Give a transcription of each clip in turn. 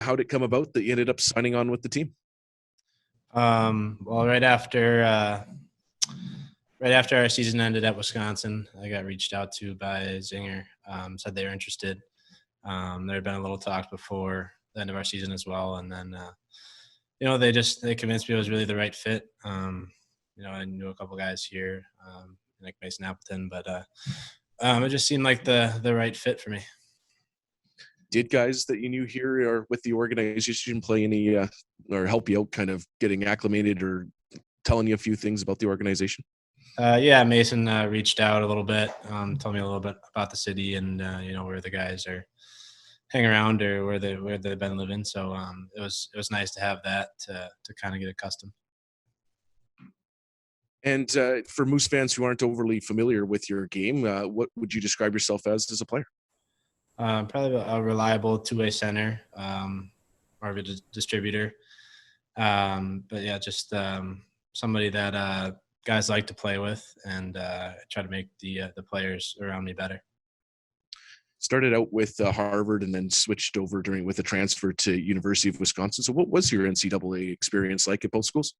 how'd it come about that you ended up signing on with the team? Well, right after our season ended at Wisconsin, I got reached out to by Zinger. Said they were interested. There had been a little talk before the end of our season as well, and then they convinced me it was really the right fit. I knew a couple guys here, like Mason Appleton, but it just seemed like the right fit for me. Did guys that you knew here or with the organization play any or help you out kind of getting acclimated or telling you a few things about the organization? Yeah, Mason reached out a little bit, told me a little bit about the city and where the guys are hang around or where they've been living. So it was nice to have that to kind of get accustomed. And for Moose fans who aren't overly familiar with your game, what would you describe yourself as a player? Probably a reliable two-way center, more of a distributor. But yeah, just somebody that guys like to play with and try to make the players around me better. Started out with Harvard and then switched over with a transfer to University of Wisconsin. So what was your NCAA experience like at both schools?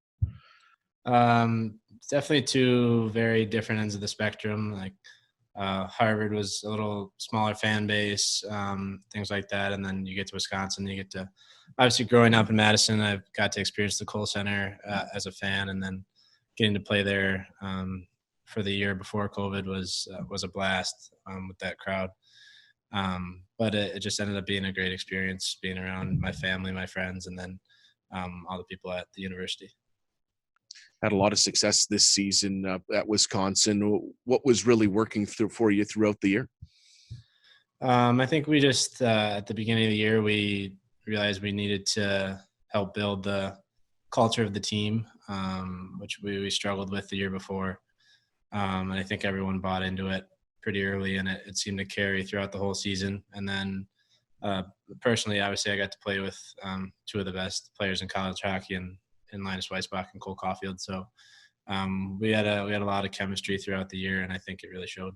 Definitely two very different ends of the spectrum. Like Harvard was a little smaller fan base, things like that. And then you get to Wisconsin, you get to obviously growing up in Madison, I've got to experience the Kohl Center as a fan, and then getting to play there for the year before COVID was a blast with that crowd. But it just ended up being a great experience being around my family, my friends, and then all the people at the university. Had a lot of success this season at Wisconsin. What was really working for you throughout the year? I think we just at the beginning of the year, we realized we needed to help build the culture of the team, which we struggled with the year before. And I think everyone bought into it pretty early, and it seemed to carry throughout the whole season. And then personally, obviously, I got to play with two of the best players in college hockey in Linus Weissbach and Cole Caulfield. So we had a lot of chemistry throughout the year, and I think it really showed.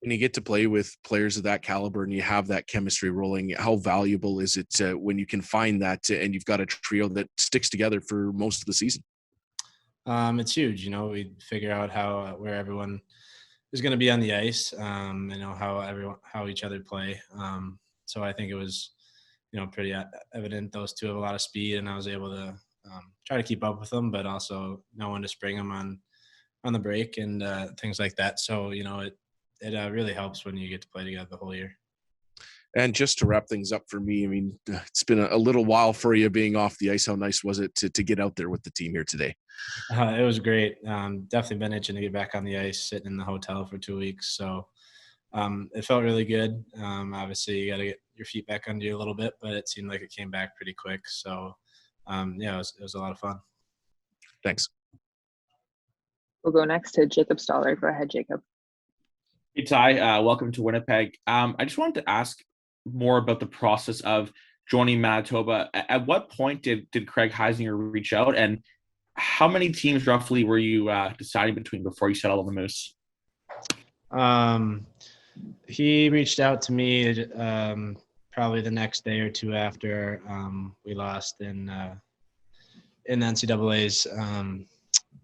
When you get to play with players of that caliber and you have that chemistry rolling, how valuable is it when you can find that and you've got a trio that sticks together for most of the season? It's huge. We figure out where everyone is going to be on the ice, how each other play. So I think it was, pretty evident those two have a lot of speed, and I was able to try to keep up with them, but also know when to spring them on the break and things like that. So, it really helps when you get to play together the whole year. And just to wrap things up for me, I mean, it's been a little while for you being off the ice. How nice was it to get out there with the team here today? It was great. Definitely been itching to get back on the ice, sitting in the hotel for 2 weeks. So it felt really good. Obviously, you got to get your feet back under you a little bit, but it seemed like it came back pretty quick. So, it was a lot of fun. Thanks. We'll go next to Jacob Stoller. Go ahead, Jacob. Hey, Ty. Welcome to Winnipeg. I just wanted to ask more about the process of joining Manitoba. At what point did Craig Heisinger reach out, and how many teams roughly were you deciding between before you settled on the Moose? He reached out to me probably the next day or two after we lost in NCAA's.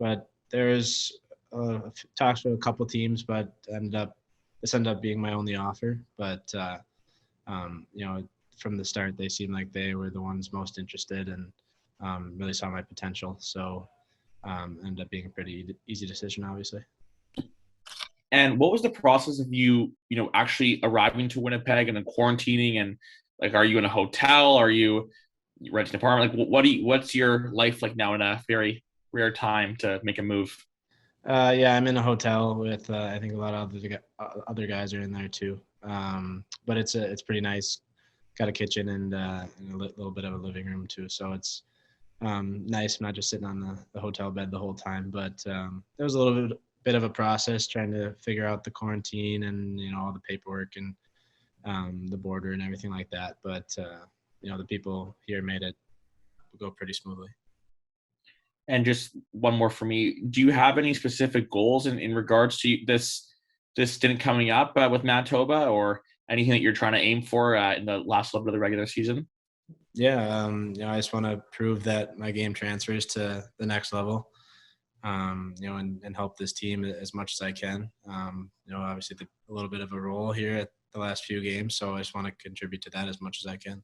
But there was talks with a couple teams, but this ended up being my only offer. But from the start, they seemed like they were the ones most interested and really saw my potential. So ended up being a pretty easy decision, obviously. And what was the process of you actually arriving to Winnipeg and then quarantining? And like, are you in a hotel? Are you renting an apartment? Like, what's your life like now in a very rare time to make a move? Yeah, I'm in a hotel with I think a lot of other guys are in there too. But it's pretty nice. Got a kitchen and a little bit of a living room too. So it's nice. I'm not just sitting on the hotel bed the whole time. But there was a little bit of a process trying to figure out the quarantine and all the paperwork and the border and everything like that. But the people here made it go pretty smoothly. And just one more for me. Do you have any specific goals in regards to this stint coming up with Manitoba, or anything that you're trying to aim for in the last little bit of the regular season? Yeah, I just want to prove that my game transfers to the next level, and help this team as much as I can. Obviously a little bit of a role here at the last few games, so I just want to contribute to that as much as I can.